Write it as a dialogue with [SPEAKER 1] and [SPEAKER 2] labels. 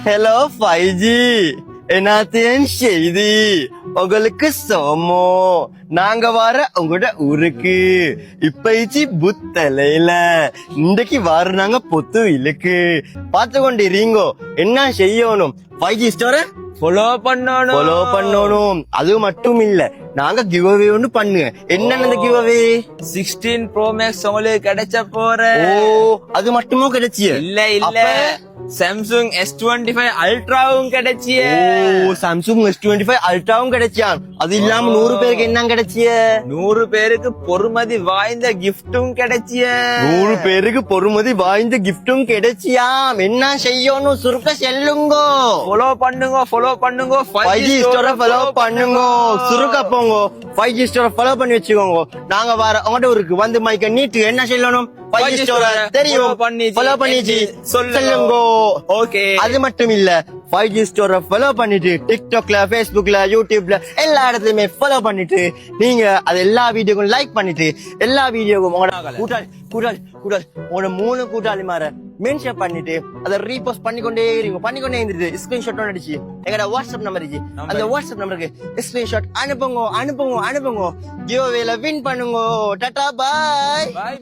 [SPEAKER 1] Hello 5G என்னாத்தேன் செய்தி உங்களுக்கு சோமோ நாங்க வர உங்களோட ஊருக்கு இப்பயிச்சு புத்தலையில இன்றைக்கு வர நாங்க பொத்து இழுக்கு பார்த்து கொண்டு ரீங்கோ என்ன செய்யணும் 5G ஸ்டோரை
[SPEAKER 2] ஃபாலோ பண்ணணும்.
[SPEAKER 1] அது மட்டும் இல்ல நாங்க கிவ் அவே ஒண்ணு பண்ணுங்க என்னன்னு அந்த கிவ் அவே
[SPEAKER 2] 16 Pro Max உங்களுக்கு கிடைச்ச போற.
[SPEAKER 1] ஓ அது மட்டுமோ கிடைச்சிய
[SPEAKER 2] இல்ல சாம்சங் S25 அல்ட்ராவும் கிடைச்சிய.
[SPEAKER 1] ஓ சாம்சங் S25 அல்ட்ராவும் கிடைச்சியான். அது இல்லாம 100 பேருக்கு என்ன கிடைச்சிய
[SPEAKER 2] 100 பேருக்கு பொறுமதி வாய்ந்த கிஃப்டும் கிடைச்சிய.
[SPEAKER 1] 100 பேருக்கு பொறுமதி வாய்ந்த கிஃப்டும் கிடைச்சியாம். என்ன செய்யணும் சுருக்க செல்லுங்கோ.
[SPEAKER 2] ஃபாலோ பண்ணுங்க
[SPEAKER 1] 5G ஸ்டோரை ஃபாலோ பண்ணுங்க. சுருக்க போங்க 5G ஸ்டோரை ஃபாலோ பண்ணி வச்சுக்கோங்க. நாங்க வர உங்கள்ட்ட ஊருக்கு வந்து மைக்க நீட்டு என்ன செய்யணும் 5G ஸ்டோரை தெரியும் ஃபாலோ பண்ணிச்சு சொல்லுங்க.
[SPEAKER 2] ஓகே
[SPEAKER 1] அது மட்டும் இல்ல 5G ஸ்டோரை ஃபாலோ பண்ணிட்டு டிக்டாக்ல ஃபேஸ்புக்ல யூடியூப்ல எல்லா இடத்துலயுமே ஃபாலோ பண்ணிட்டு நீங்க அது எல்லா வீடியோக்கும் லைக் பண்ணிட்டு எல்லா வீடியோக்கும் உங்களோட கூட்டாளி உங்களோட 3 கூட்டாளி மாற மென்ஷன் பண்ணிட்டு அதை ரீபோஸ்ட் பண்ணிக்கொண்டே இருந்துட்டு ஸ்கிரீன்ஷாட் அடிச்சு எங்கட வாட்ஸ்அப் நம்பர் இருக்கு அந்த வாட்ஸ்அப் நம்பருக்கு ஸ்கிரீன்ஷாட் அனுப்புங்க கிவ் அவேல வின் பண்ணுங்க. டாடா பாய்.
[SPEAKER 2] பை.